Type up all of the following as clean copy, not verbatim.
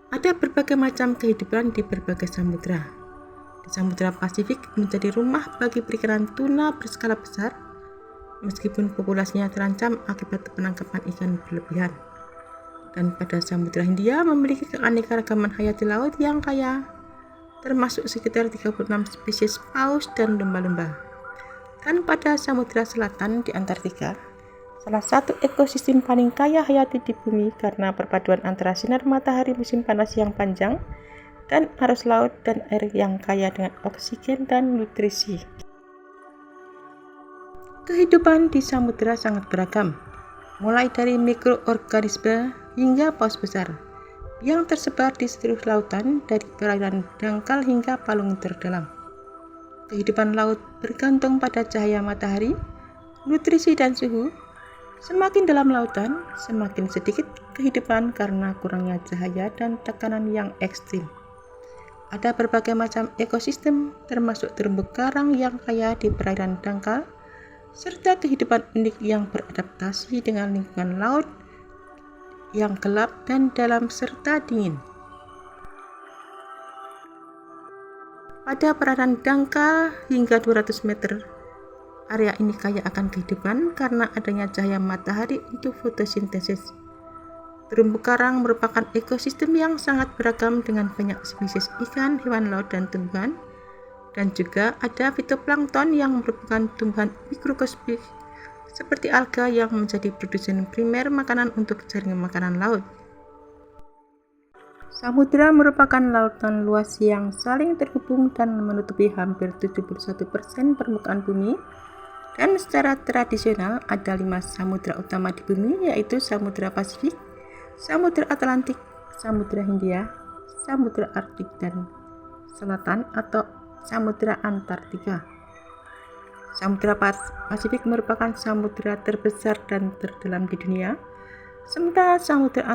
Ada berbagai macam kehidupan di berbagai samudera. Di Samudra Pasifik menjadi rumah bagi perikanan tuna berskala besar, meskipun populasinya terancam akibat penangkapan ikan berlebihan. Dan pada Samudra Hindia memiliki keanekaragaman hayati laut yang kaya, termasuk sekitar 36 spesies paus dan lumba-lumba. Dan pada Samudra Selatan di Antartika, salah satu ekosistem paling kaya hayati di bumi karena perpaduan antara sinar matahari musim panas yang panjang dan arus laut dan air yang kaya dengan oksigen dan nutrisi. Kehidupan di samudera sangat beragam, mulai dari mikroorganisme hingga paus besar yang tersebar di seluruh lautan dari perairan dangkal hingga palung terdalam. Kehidupan laut bergantung pada cahaya matahari, nutrisi dan suhu. Semakin dalam lautan, semakin sedikit kehidupan karena kurangnya cahaya dan tekanan yang ekstrim. Ada berbagai macam ekosistem, termasuk terumbu karang yang kaya di perairan dangkal, serta kehidupan unik yang beradaptasi dengan lingkungan laut yang gelap dan dalam serta dingin. Pada perairan dangkal hingga 200 meter, area ini kaya akan kehidupan karena adanya cahaya matahari untuk fotosintesis. Terumbu karang merupakan ekosistem yang sangat beragam dengan banyak spesies ikan, hewan laut, dan tumbuhan. Dan juga ada fitoplankton yang merupakan tumbuhan mikroskopik seperti alga yang menjadi produsen primer makanan untuk jaringan makanan laut. Samudra merupakan lautan luas yang saling terhubung dan menutupi hampir 71% permukaan bumi. Dan secara tradisional ada 5 samudra utama di bumi, yaitu Samudra Pasifik, Samudra Atlantik, Samudra Hindia, Samudra Arktik dan Selatan atau Samudra Antartika. Samudra Pasifik merupakan samudra terbesar dan terdalam di dunia, sementara Samudra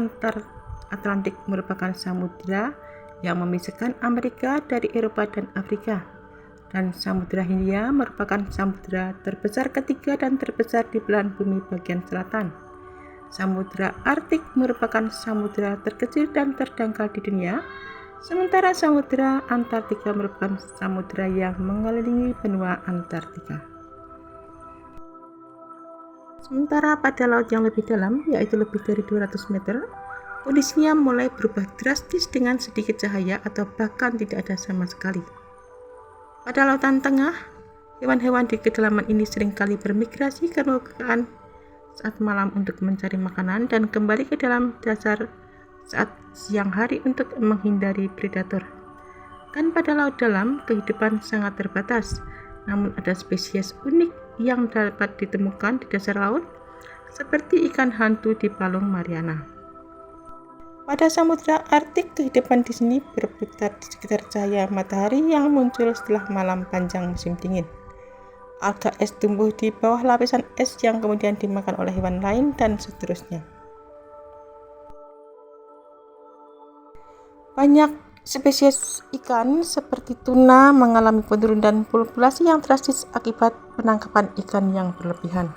Atlantik merupakan samudra yang memisahkan Amerika dari Eropa dan Afrika. Dan Samudra Hindia merupakan samudra terbesar ketiga dan terbesar di belahan bumi bagian selatan. Samudra Arktik merupakan samudra terkecil dan terdangkal di dunia, sementara Samudra Antartika merupakan samudra yang mengelilingi benua Antartika. Sementara pada laut yang lebih dalam, yaitu lebih dari 200 meter, kondisinya mulai berubah drastis dengan sedikit cahaya atau bahkan tidak ada sama sekali. Pada lautan tengah, hewan-hewan di kedalaman ini seringkali bermigrasi ke permukaan saat malam untuk mencari makanan dan kembali ke dalam dasar saat siang hari untuk menghindari predator. Dan pada laut dalam, kehidupan sangat terbatas, namun ada spesies unik yang dapat ditemukan di dasar laut, seperti ikan hantu di Palung Mariana. Pada Samudra Arktik, kehidupan di sini berputar di sekitar cahaya matahari yang muncul setelah malam panjang musim dingin. Alga es tumbuh di bawah lapisan es yang kemudian dimakan oleh hewan lain dan seterusnya. Banyak spesies ikan seperti tuna mengalami penurunan populasi yang drastis akibat penangkapan ikan yang berlebihan.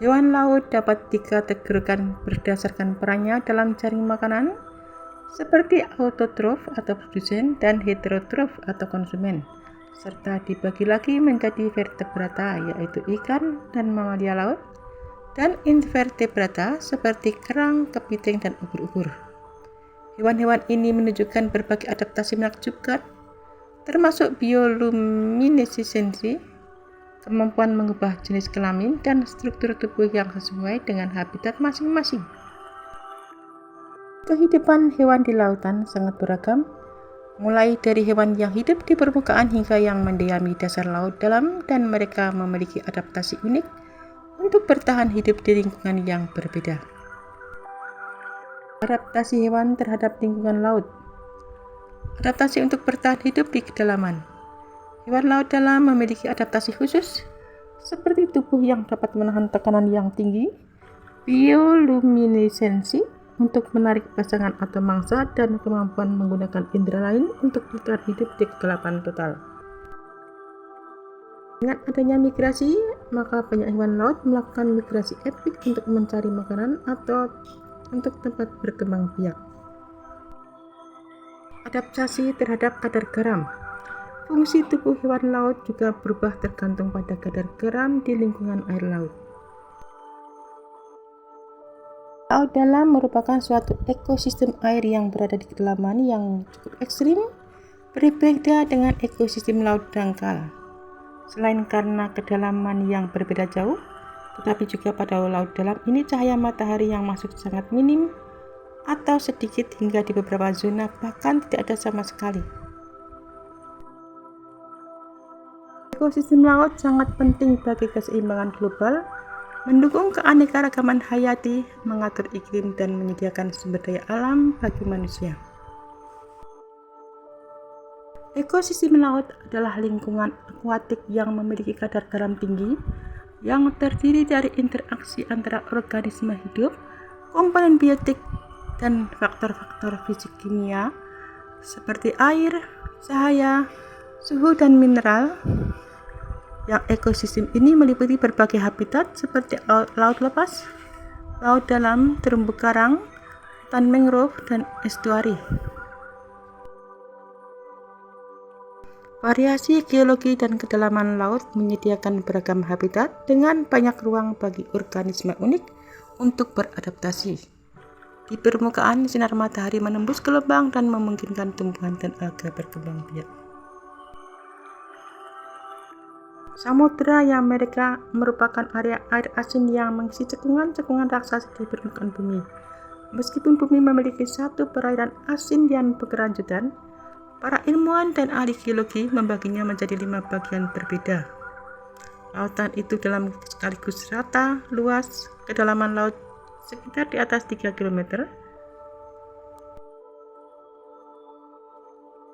Hewan laut dapat dikategorikan berdasarkan perannya dalam jaring makanan, seperti autotrof atau produsen dan heterotrof atau konsumen, serta dibagi lagi menjadi vertebrata yaitu ikan dan mamalia laut, dan invertebrata seperti kerang, kepiting, dan ubur-ubur. Hewan-hewan ini menunjukkan berbagai adaptasi menakjubkan, termasuk bioluminesensi, kemampuan mengubah jenis kelamin dan struktur tubuh yang sesuai dengan habitat masing-masing. Kehidupan hewan di lautan sangat beragam, mulai dari hewan yang hidup di permukaan hingga yang mendiami dasar laut dalam, dan mereka memiliki adaptasi unik untuk bertahan hidup di lingkungan yang berbeda. Adaptasi hewan terhadap lingkungan laut. Adaptasi untuk bertahan hidup di kedalaman. Hewan laut dalam memiliki adaptasi khusus, seperti tubuh yang dapat menahan tekanan yang tinggi, bioluminesensi untuk menarik pasangan atau mangsa, dan kemampuan menggunakan indera lain untuk bertahan hidup di kegelapan total. Dengan adanya migrasi, maka banyak hewan laut melakukan migrasi epik untuk mencari makanan atau untuk tempat berkembang biak. Adaptasi terhadap kadar garam. Fungsi tubuh hewan laut juga berubah tergantung pada kadar garam di lingkungan air laut. Laut dalam merupakan suatu ekosistem air yang berada di kedalaman yang cukup ekstrim, berbeda dengan ekosistem laut dangkal. Selain karena kedalaman yang berbeda jauh, tetapi juga pada laut dalam ini cahaya matahari yang masuk sangat minim atau sedikit hingga di beberapa zona bahkan tidak ada sama sekali. Ekosistem laut sangat penting bagi keseimbangan global, mendukung keanekaragaman hayati, mengatur iklim, dan menyediakan sumber daya alam bagi manusia. Ekosistem laut adalah lingkungan akuatik yang memiliki kadar garam tinggi, yang terdiri dari interaksi antara organisme hidup, komponen biotik, dan faktor-faktor fisik kimia seperti air, cahaya, suhu, dan mineral. Yang ekosistem ini meliputi berbagai habitat seperti laut lepas, laut dalam, terumbu karang, hutan mangrove, dan estuari. Variasi geologi dan kedalaman laut menyediakan beragam habitat dengan banyak ruang bagi organisme unik untuk beradaptasi. Di permukaan, sinar matahari menembus ke lubang dan memungkinkan tumbuhan dan alga berkembang biak. Samudra yang merupakan area air asin yang mengisi cekungan-cekungan raksasa di permukaan bumi. Meskipun bumi memiliki satu perairan asin yang berkelanjutan, para ilmuwan dan ahli geologi membaginya menjadi 5 bagian berbeda. Lautan itu dalam sekaligus rata, luas, kedalaman laut sekitar di atas 3 km.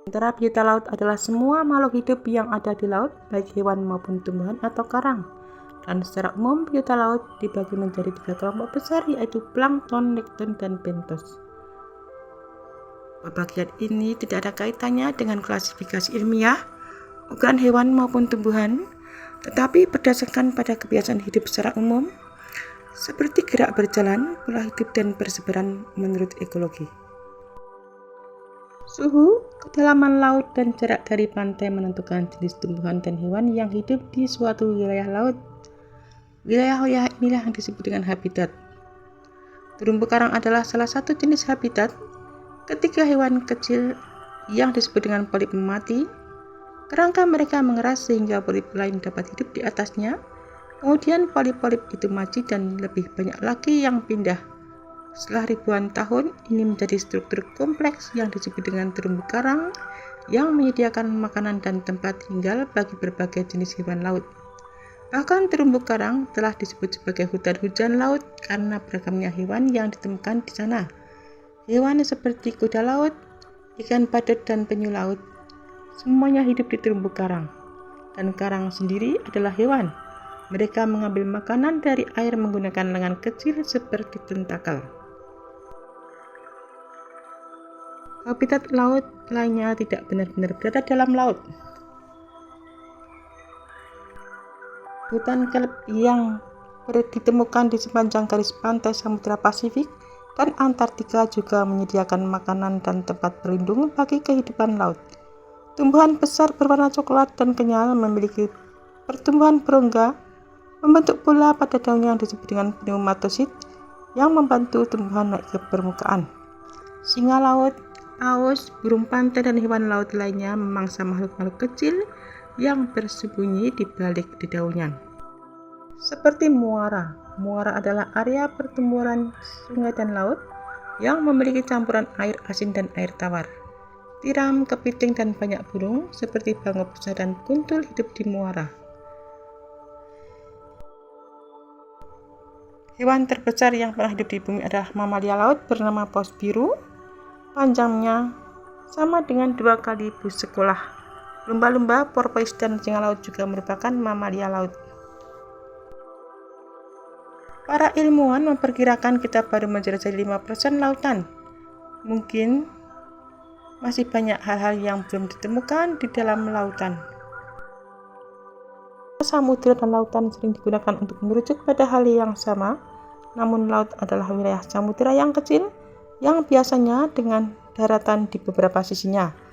Sementara biota laut adalah semua makhluk hidup yang ada di laut, baik hewan maupun tumbuhan atau karang. Dan secara umum, biota laut dibagi menjadi 3 kelompok besar, yaitu plankton, nekton, dan bentos. Pembagian ini tidak ada kaitannya dengan klasifikasi ilmiah, bukan hewan maupun tumbuhan, tetapi berdasarkan pada kebiasaan hidup secara umum, seperti gerak berjalan, pola hidup, dan persebaran menurut ekologi. Suhu, kedalaman laut, dan jarak dari pantai menentukan jenis tumbuhan dan hewan yang hidup di suatu wilayah laut. Wilayah inilah yang disebut dengan habitat. Terumbu karang adalah salah satu jenis habitat. Ketika hewan kecil yang disebut dengan polip mati, kerangka mereka mengeras sehingga polip lain dapat hidup di atasnya. Kemudian polip-polip itu mati dan lebih banyak lagi yang pindah. Setelah ribuan tahun, ini menjadi struktur kompleks yang disebut dengan terumbu karang yang menyediakan makanan dan tempat tinggal bagi berbagai jenis hewan laut. Bahkan terumbu karang telah disebut sebagai hutan hujan laut karena beragamnya hewan yang ditemukan di sana. Hewan seperti kuda laut, ikan badut, dan penyu laut, semuanya hidup di terumbu karang. Dan karang sendiri adalah hewan. Mereka mengambil makanan dari air menggunakan lengan kecil seperti tentakel. Habitat laut lainnya tidak benar-benar berada dalam laut. Hutan kelp yang ditemukan di sepanjang garis pantai Samudra Pasifik dan Antartika juga menyediakan makanan dan tempat berlindung bagi kehidupan laut. Tumbuhan besar berwarna coklat dan kenyal memiliki pertumbuhan berongga, membentuk bola pada daunnya yang disebut dengan pneumatosit yang membantu tumbuhan naik ke permukaan. Singa laut, paus, burung pantai, dan hewan laut lainnya memangsa makhluk-makhluk kecil yang bersembunyi di balik dedaunan. Seperti muara. Muara adalah area pertumbuhan sungai dan laut yang memiliki campuran air asin dan air tawar. Tiram, kepiting, dan banyak burung seperti bangopsa dan kuntul hidup di muara. Hewan terbesar yang pernah hidup di bumi adalah mamalia laut bernama paus biru. Panjangnya sama dengan 2 kali bus sekolah. Lumba-lumba, porpoise, dan singa laut juga merupakan mamalia laut. Para ilmuwan memperkirakan kita baru menjelajahi 5% lautan. Mungkin masih banyak hal-hal yang belum ditemukan di dalam lautan. Samudra dan lautan sering digunakan untuk merujuk pada hal yang sama, namun laut adalah wilayah samudera yang kecil yang biasanya dengan daratan di beberapa sisinya.